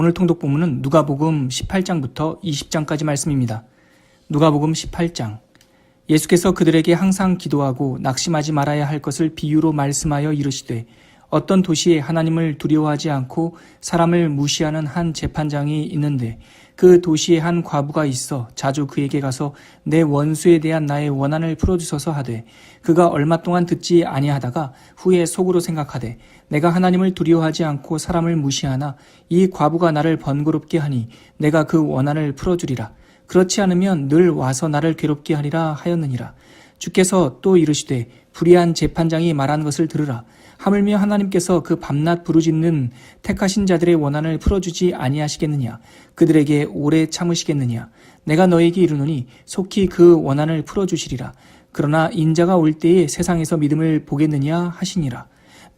오늘 통독 본문은 누가복음 18장부터 20장까지 말씀입니다. 누가복음 18장. 예수께서 그들에게 항상 기도하고 낙심하지 말아야 할 것을 비유로 말씀하여 이르시되 어떤 도시에 하나님을 두려워하지 않고 사람을 무시하는 한 재판장이 있는데 그 도시에 한 과부가 있어 자주 그에게 가서 내 원수에 대한 나의 원한을 풀어주소서 하되 그가 얼마 동안 듣지 아니하다가 후에 속으로 생각하되 내가 하나님을 두려워하지 않고 사람을 무시하나 이 과부가 나를 번거롭게 하니 내가 그 원한을 풀어주리라. 그렇지 않으면 늘 와서 나를 괴롭게 하리라 하였느니라. 주께서 또 이르시되 불의한 재판장이 말한 것을 들으라. 하물며 하나님께서 그 밤낮 부르짖는 택하신 자들의 원한을 풀어주지 아니하시겠느냐. 그들에게 오래 참으시겠느냐. 내가 너에게 이르노니 속히 그 원한을 풀어주시리라. 그러나 인자가 올 때에 세상에서 믿음을 보겠느냐 하시니라.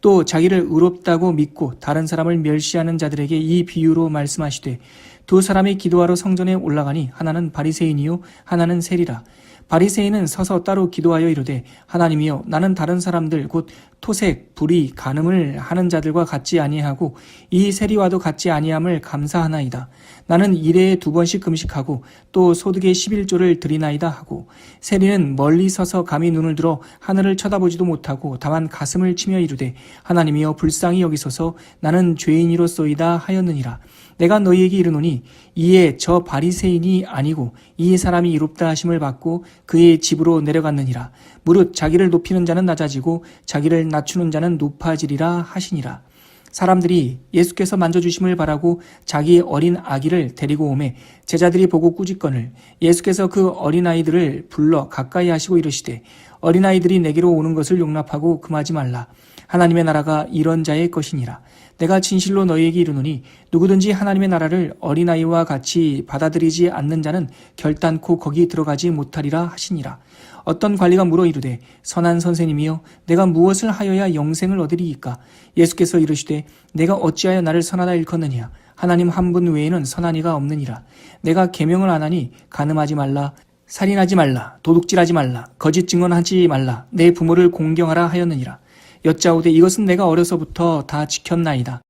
또 자기를 의롭다고 믿고 다른 사람을 멸시하는 자들에게 이 비유로 말씀하시되 두 사람이 기도하러 성전에 올라가니 하나는 바리새인이요 하나는 세리라. 바리새인은 서서 따로 기도하여 이르되 하나님이여 나는 다른 사람들 곧 토색, 불의, 간음을 하는 자들과 같지 아니하고 이 세리와도 같지 아니함을 감사하나이다. 나는 일해에 2번씩 금식하고 또 소득의 11조를 드리나이다 하고 세리는 멀리 서서 감히 눈을 들어 하늘을 쳐다보지도 못하고 다만 가슴을 치며 이르되 하나님이여 불쌍히 여기소서 나는 죄인이로소이다 하였느니라. 내가 너희에게 이르노니 이에 저 바리새인이 아니고 이 사람이 이롭다 하심을 받고 그의 집으로 내려갔느니라. 무릇 자기를 높이는 자는 낮아지고 자기를 낮추는 자는 높아지리라 하시니라. 사람들이 예수께서 만져주심을 바라고 자기 어린 아기를 데리고 오매 제자들이 보고 꾸짖거늘 예수께서 그 어린아이들을 불러 가까이 하시고 이르시되 어린아이들이 내게로 오는 것을 용납하고 금하지 말라. 하나님의 나라가 이런 자의 것이니라. 내가 진실로 너희에게 이르노니 누구든지 하나님의 나라를 어린아이와 같이 받아들이지 않는 자는 결단코 거기 들어가지 못하리라 하시니라. 어떤 관리가 물어 이르되 선한 선생님이여 내가 무엇을 하여야 영생을 얻으리이까? 예수께서 이르시되 내가 어찌하여 나를 선하다 일컫느냐? 하나님 한 분 외에는 선한 이가 없느니라. 내가 계명을 안 하니 간음하지 말라, 살인하지 말라, 도둑질하지 말라, 거짓 증언하지 말라, 내 부모를 공경하라 하였느니라. 여짜오되 이것은 내가 어려서부터 다 지켰나이다.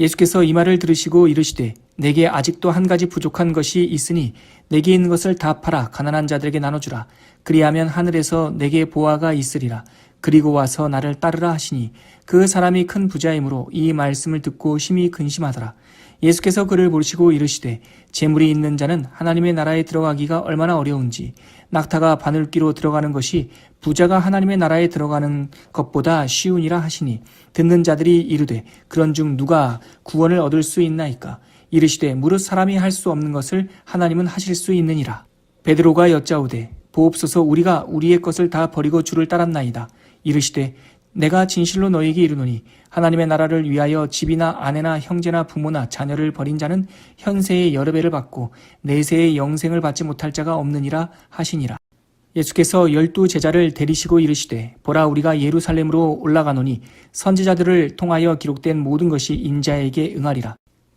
예수께서 이 말을 들으시고 이르시되 내게 아직도 한 가지 부족한 것이 있으니 내게 있는 것을 다 팔아 가난한 자들에게 나눠주라. 그리하면 하늘에서 내게 보화가 있으리라. 그리고 와서 나를 따르라 하시니 그 사람이 큰 부자이므로 이 말씀을 듣고 심히 근심하더라. 예수께서 그를 보시고 이르시되 재물이 있는 자는 하나님의 나라에 들어가기가 얼마나 어려운지 낙타가 바늘귀로 들어가는 것이 부자가 하나님의 나라에 들어가는 것보다 쉬우니라 하시니 듣는 자들이 이르되 그런 중 누가 구원을 얻을 수 있나이까? 이르시되 무릇 사람이 할 수 없는 것을 하나님은 하실 수 있느니라. 베드로가 여짜오되 보옵소서 우리가 우리의 것을 다 버리고 주를 따랐나이다. 이르시되 내가 진실로 너희에게 이르노니 하나님의 나라를 위하여 집이나 아내나 형제나 부모나 자녀를 버린 자는 현세의 여러 배를 받고 내세의 영생을 받지 못할 자가 없느니라 하시니라. 예수께서 12 제자를 데리시고 이르시되 보라 우리가 예루살렘으로 올라가노니 선지자들을 통하여 기록된 모든 것이 인자에게 응하리라.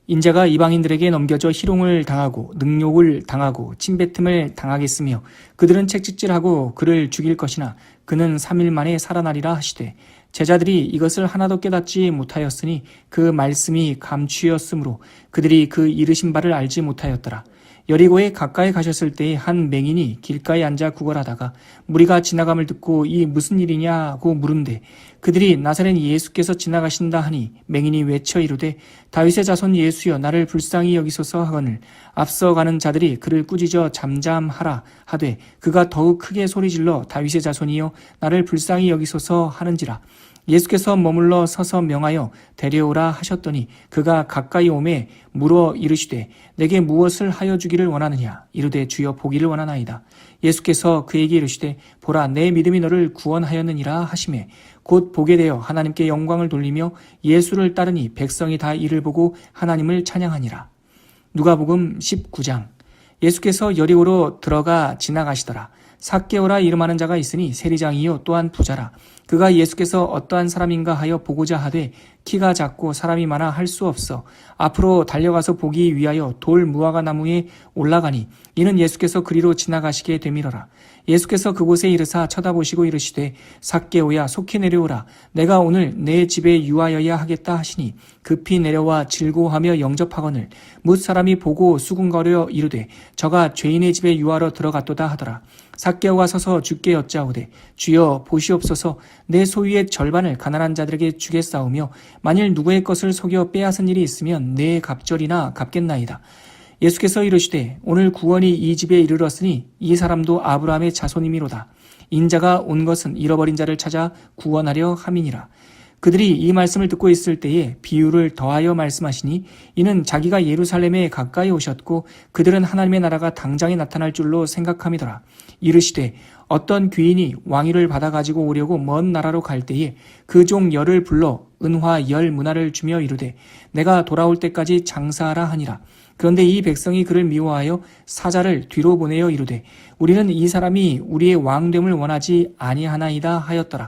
인자가 이방인들에게 넘겨져 희롱을 당하고 능욕을 당하고 침뱉음을 당하겠으며 그들은 채찍질하고 그를 죽일 것이나 그는 3일 만에 살아나리라 하시되 제자들이 이것을 하나도 깨닫지 못하였으니 그 말씀이 감추였으므로 그들이 그 이르신 바를 알지 못하였더라. 여리고에 가까이 가셨을 때에 한 맹인이 길가에 앉아 구걸하다가 무리가 지나감을 듣고 이 무슨 일이냐고 물은데 그들이 나사렛 예수께서 지나가신다 하니 맹인이 외쳐 이르되 다윗의 자손 예수여 나를 불쌍히 여기소서 하거늘 앞서가는 자들이 그를 꾸짖어 잠잠하라 하되 그가 더욱 크게 소리질러 다윗의 자손이여 나를 불쌍히 여기소서 하는지라. 예수께서 머물러 서서 명하여 데려오라 하셨더니 그가 가까이 오매 물어 이르시되 내게 무엇을 하여 주기를 원하느냐? 이르되 주여 보기를 원하나이다. 예수께서 그에게 이르시되 보라 내 믿음이 너를 구원하였느니라 하시매 곧 보게 되어 하나님께 영광을 돌리며 예수를 따르니 백성이 다 이를 보고 하나님을 찬양하니라. 누가복음 19장. 예수께서 여리고로 들어가 지나가시더라. 삭개오라 이름하는 자가 있으니 세리장이요 또한 부자라. 그가 예수께서 어떠한 사람인가 하여 보고자 하되 키가 작고 사람이 많아 할 수 없어 앞으로 달려가서 보기 위하여 돌 무화과 나무에 올라가니 이는 예수께서 그리로 지나가시게 되밀어라. 예수께서 그곳에 이르사 쳐다보시고 이르시되 삭개오야 속히 내려오라. 내가 오늘 내 집에 유하여야 하겠다 하시니 급히 내려와 즐거워하며 영접하거늘 뭇 사람이 보고 수군거려 이르되 저가 죄인의 집에 유하러 들어갔도다 하더라. 삭개오가 서서 주께 여짜오되 주여 보시옵소서 내 소유의 절반을 가난한 자들에게 주겠사오며 만일 누구의 것을 속여 빼앗은 일이 있으면 내 갑절이나 갚겠나이다. 예수께서 이르시되 오늘 구원이 이 집에 이르렀으니 이 사람도 아브라함의 자손이미로다. 인자가 온 것은 잃어버린 자를 찾아 구원하려 함이니라. 그들이 이 말씀을 듣고 있을 때에 비유를 더하여 말씀하시니 이는 자기가 예루살렘에 가까이 오셨고 그들은 하나님의 나라가 당장에 나타날 줄로 생각함이더라. 이르시되 어떤 귀인이 왕위를 받아 가지고 오려고 먼 나라로 갈 때에 그 종 열을 불러 은화 10문화를 주며 이르되 내가 돌아올 때까지 장사하라 하니라. 그런데 이 백성이 그를 미워하여 사자를 뒤로 보내어 이르되 우리는 이 사람이 우리의 왕됨을 원하지 아니하나이다 하였더라.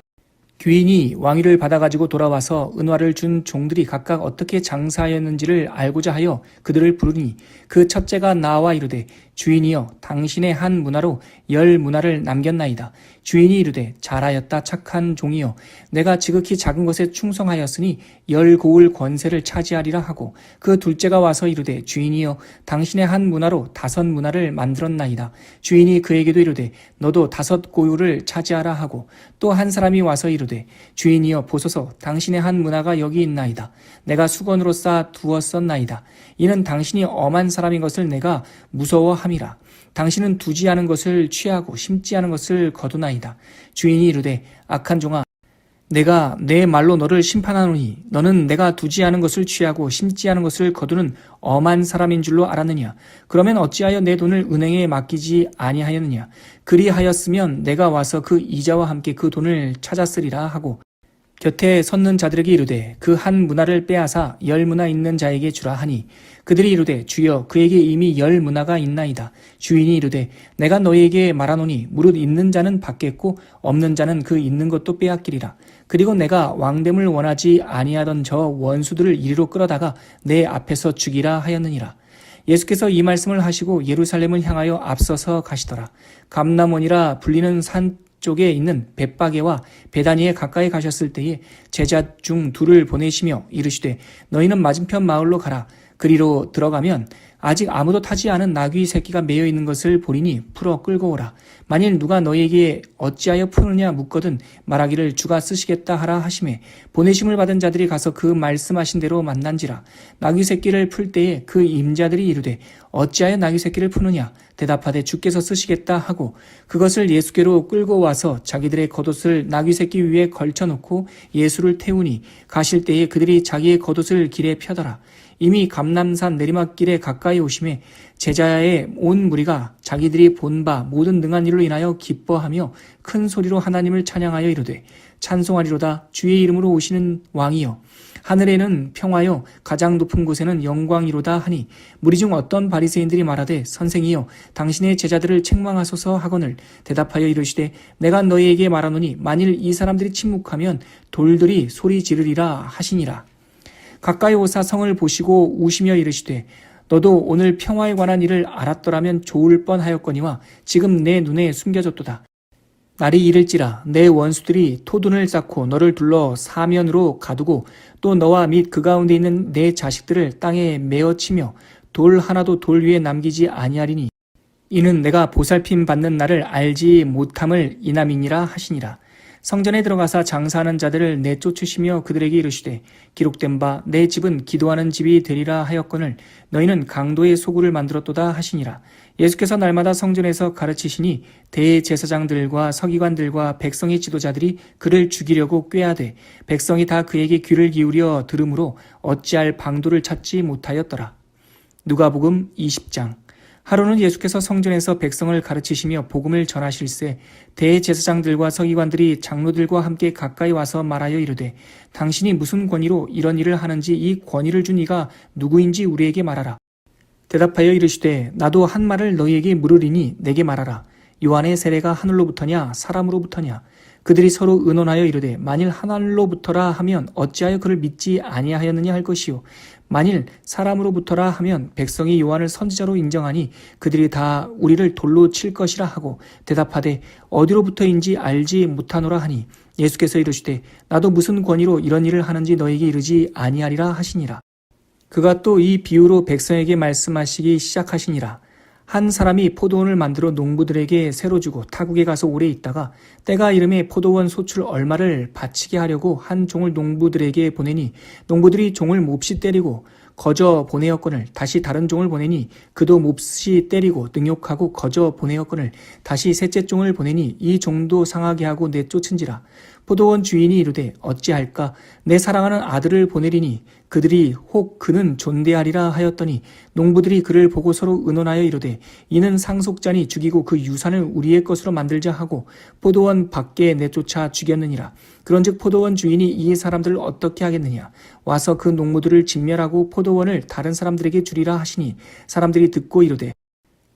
귀인이 왕위를 받아가지고 돌아와서 은화를 준 종들이 각각 어떻게 장사하였는지를 알고자 하여 그들을 부르니 그 첫째가 나와 이르되 주인이여 당신의 한 문화로 10문화를 남겼나이다. 주인이 이르되 잘하였다 착한 종이여 내가 지극히 작은 것에 충성하였으니 10고을 권세를 차지하리라 하고 그 둘째가 와서 이르되 주인이여 당신의 한 문화로 5문화를 만들었나이다. 주인이 그에게도 이르되 너도 5고을을 차지하라 하고 또 한 사람이 와서 이르되 주인이여 보소서 당신의 한 문화가 여기 있나이다. 내가 수건으로 쌓아 두었었나이다. 이는 당신이 엄한 사람인 것을 내가 무서워함이라. 당신은 두지 않은 것을 취하고 심지 않은 것을 거두나이다. 주인이 이르되 악한 종아 내가 내 말로 너를 심판하노니 너는 내가 두지 않은 것을 취하고 심지 않은 것을 거두는 엄한 사람인 줄로 알았느냐. 그러면 어찌하여 내 돈을 은행에 맡기지 아니하였느냐. 그리하였으면 내가 와서 그 이자와 함께 그 돈을 찾았으리라 하고 곁에 섰는 자들에게 이르되 그 한 문화를 빼앗아 10문화 있는 자에게 주라 하니 그들이 이르되 주여 그에게 이미 10문화가 있나이다. 주인이 이르되 내가 너희에게 말하노니 무릇 있는 자는 받겠고 없는 자는 그 있는 것도 빼앗기리라. 그리고 내가 왕됨을 원하지 아니하던 저 원수들을 이리로 끌어다가 내 앞에서 죽이라 하였느니라. 예수께서 이 말씀을 하시고 예루살렘을 향하여 앞서서 가시더라. 감람원이라 불리는 산 쪽에 있는 벳바게와 베다니에 가까이 가셨을 때에 제자 중 둘을 보내시며 이르시되 너희는 맞은편 마을로 가라. 그리로 들어가면 아직 아무도 타지 않은 나귀 새끼가 매여 있는 것을 보리니 풀어 끌고 오라. 만일 누가 너희에게 어찌하여 푸느냐 묻거든 말하기를 주가 쓰시겠다 하라 하시매 보내심을 받은 자들이 가서 그 말씀하신 대로 만난지라. 나귀 새끼를 풀 때에 그 임자들이 이르되 어찌하여 나귀 새끼를 푸느냐 대답하되 주께서 쓰시겠다 하고 그것을 예수께로 끌고 와서 자기들의 겉옷을 나귀 새끼 위에 걸쳐놓고 예수를 태우니 가실 때에 그들이 자기의 겉옷을 길에 펴더라. 이미 감람산 내리막길에 가까이 오심에 제자의 온 무리가 자기들이 본 바 모든 능한 일로 인하여 기뻐하며 큰 소리로 하나님을 찬양하여 이르되 찬송하리로다 주의 이름으로 오시는 왕이여 하늘에는 평화여 가장 높은 곳에는 영광이로다 하니 무리 중 어떤 바리새인들이 말하되 선생이여 당신의 제자들을 책망하소서 하거늘 대답하여 이르시되 내가 너희에게 말하노니 만일 이 사람들이 침묵하면 돌들이 소리 지르리라 하시니라. 가까이 오사 성을 보시고 우시며 이르시되 너도 오늘 평화에 관한 일을 알았더라면 좋을 뻔하였거니와 지금 내 눈에 숨겨졌도다. 날이 이를지라 내 원수들이 토둔을 쌓고 너를 둘러 사면으로 가두고 또 너와 및 그 가운데 있는 내 자식들을 땅에 메어치며 돌 하나도 돌 위에 남기지 아니하리니 이는 내가 보살핌 받는 날을 알지 못함을 인함이니라 하시니라. 성전에 들어가사 장사하는 자들을 내쫓으시며 그들에게 이르시되 기록된 바 내 집은 기도하는 집이 되리라 하였거늘 너희는 강도의 소굴을 만들었도다 하시니라. 예수께서 날마다 성전에서 가르치시니 대제사장들과 서기관들과 백성의 지도자들이 그를 죽이려고 꾀하되 백성이 다 그에게 귀를 기울여 들으므로 어찌할 방도를 찾지 못하였더라. 누가복음 20장. 하루는 예수께서 성전에서 백성을 가르치시며 복음을 전하실세 대제사장들과 서기관들이 장로들과 함께 가까이 와서 말하여 이르되 당신이 무슨 권위로 이런 일을 하는지 이 권위를 준 이가 누구인지 우리에게 말하라. 대답하여 이르시되 나도 한 말을 너희에게 물으리니 내게 말하라. 요한의 세례가 하늘로부터냐 사람으로부터냐. 그들이 서로 의논하여 이르되 만일 하늘로부터라 하면 어찌하여 그를 믿지 아니하였느냐 할 것이요 만일 사람으로부터라 하면 백성이 요한을 선지자로 인정하니 그들이 다 우리를 돌로 칠 것이라 하고 대답하되 어디로부터인지 알지 못하노라 하니 예수께서 이르시되 나도 무슨 권위로 이런 일을 하는지 너에게 이르지 아니하리라 하시니라. 그가 또 이 비유로 백성에게 말씀하시기 시작하시니라. 한 사람이 포도원을 만들어 농부들에게 새로 주고 타국에 가서 오래 있다가 때가 이름에 포도원 소출 얼마를 바치게 하려고 한 종을 농부들에게 보내니 농부들이 종을 몹시 때리고 거저 보내었거늘 다시 다른 종을 보내니 그도 몹시 때리고 능욕하고 거저 보내었거늘 다시 셋째 종을 보내니 이 종도 상하게 하고 내쫓은지라. 포도원 주인이 이르되 어찌할까 내 사랑하는 아들을 보내리니 그들이 혹 그는 존대하리라 하였더니 농부들이 그를 보고 서로 의논하여 이르되 이는 상속자니 죽이고 그 유산을 우리의 것으로 만들자 하고 포도원 밖에 내쫓아 죽였느니라. 그런즉 포도원 주인이 이 사람들을 어떻게 하겠느냐 와서 그 농부들을 진멸하고 포도원을 다른 사람들에게 주리라 하시니 사람들이 듣고 이르되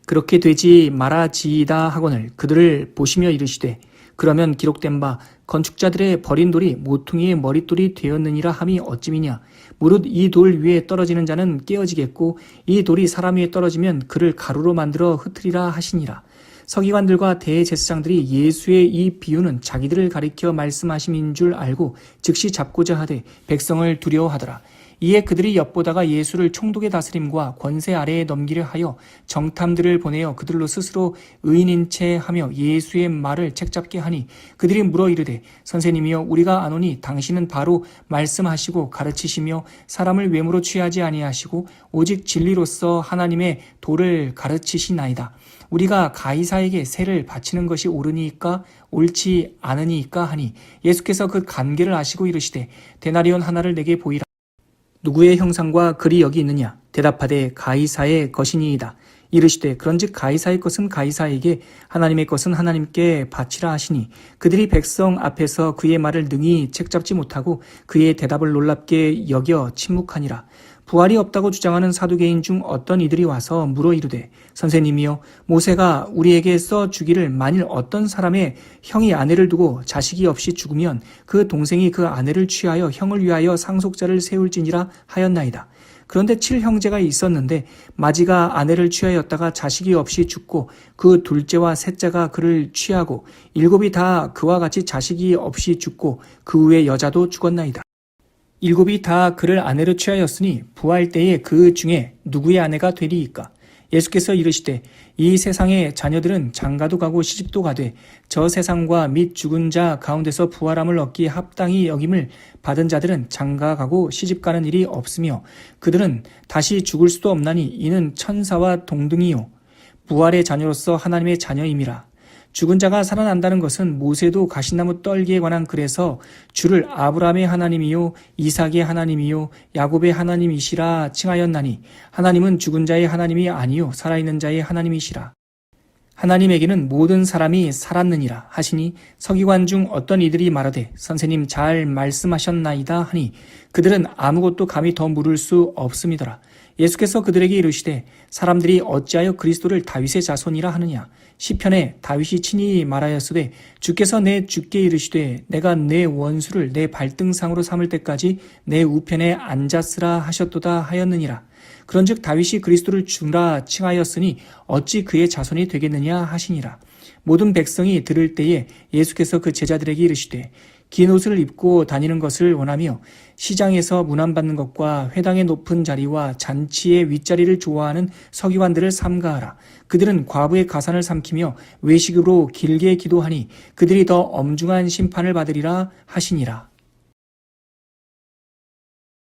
그렇게 되지 말아지이다 하거늘 그들을 보시며 이르시되 그러면 기록된 바 건축자들의 버린 돌이 모퉁이의 머릿돌이 되었느니라 함이 어찌미냐 무릇 이 돌 위에 떨어지는 자는 깨어지겠고 이 돌이 사람 위에 떨어지면 그를 가루로 만들어 흩으리라 하시니라. 서기관들과 대제사장들이 예수의 이 비유는 자기들을 가리켜 말씀하심인 줄 알고 즉시 잡고자 하되 백성을 두려워하더라. 이에 그들이 엿보다가 예수를 총독의 다스림과 권세 아래에 넘기려 하여 정탐들을 보내어 그들로 스스로 의인인 채 하며 예수의 말을 책잡게 하니 그들이 물어 이르되 선생님이여 우리가 아노니 당신은 바로 말씀하시고 가르치시며 사람을 외모로 취하지 아니하시고 오직 진리로서 하나님의 도를 가르치시나이다. 우리가 가이사에게 세를 바치는 것이 옳으니까 옳지 않으니까 하니 예수께서 그 관계를 아시고 이르시되 데나리온 하나를 내게 보이라. 누구의 형상과 글이 여기 있느냐? 대답하되 가이사의 것이니이다. 이르시되 그런즉 가이사의 것은 가이사에게 하나님의 것은 하나님께 바치라 하시니 그들이 백성 앞에서 그의 말을 능히 책잡지 못하고 그의 대답을 놀랍게 여겨 침묵하니라. 부활이 없다고 주장하는 사두개인 중 어떤 이들이 와서 물어 이르되 선생님이여 모세가 우리에게 써 주기를 만일 어떤 사람의 형이 아내를 두고 자식이 없이 죽으면 그 동생이 그 아내를 취하여 형을 위하여 상속자를 세울지니라 하였나이다. 그런데 7형제가 있었는데 마지가 아내를 취하였다가 자식이 없이 죽고 그 둘째와 셋째가 그를 취하고 7이 다 그와 같이 자식이 없이 죽고 그 후에 여자도 죽었나이다. 7이 다 그를 아내로 취하였으니 부활 때에 그 중에 누구의 아내가 되리이까? 예수께서 이르시되 이 세상의 자녀들은 장가도 가고 시집도 가되 저 세상과 및 죽은 자 가운데서 부활함을 얻기 합당히 여김을 받은 자들은 장가 가고 시집 가는 일이 없으며 그들은 다시 죽을 수도 없나니 이는 천사와 동등이요 부활의 자녀로서 하나님의 자녀임이라. 죽은 자가 살아난다는 것은 모세도 가시나무 떨기에 관한 글에서 주를 아브라함의 하나님이요 이삭의 하나님이요 야곱의 하나님이시라 칭하였나니 하나님은 죽은 자의 하나님이 아니요 살아있는 자의 하나님이시라. 하나님에게는 모든 사람이 살았느니라 하시니 서기관 중 어떤 이들이 말하되 선생님 잘 말씀하셨나이다 하니 그들은 아무것도 감히 더 물을 수 없음이더라. 예수께서 그들에게 이르시되 사람들이 어찌하여 그리스도를 다윗의 자손이라 하느냐. 시편에 다윗이 친히 말하였으되 주께서 내 주께 이르시되 내가 내 원수를 내 발등상으로 삼을 때까지 내 우편에 앉았으라 하셨도다 하였느니라. 그런즉 다윗이 그리스도를 주라 칭하였으니 어찌 그의 자손이 되겠느냐 하시니라. 모든 백성이 들을 때에 예수께서 그 제자들에게 이르시되 긴 옷을 입고 다니는 것을 원하며 시장에서 문안받는 것과 회당의 높은 자리와 잔치의 윗자리를 좋아하는 서기관들을 삼가하라. 그들은 과부의 가산을 삼키며 외식으로 길게 기도하니 그들이 더 엄중한 심판을 받으리라 하시니라.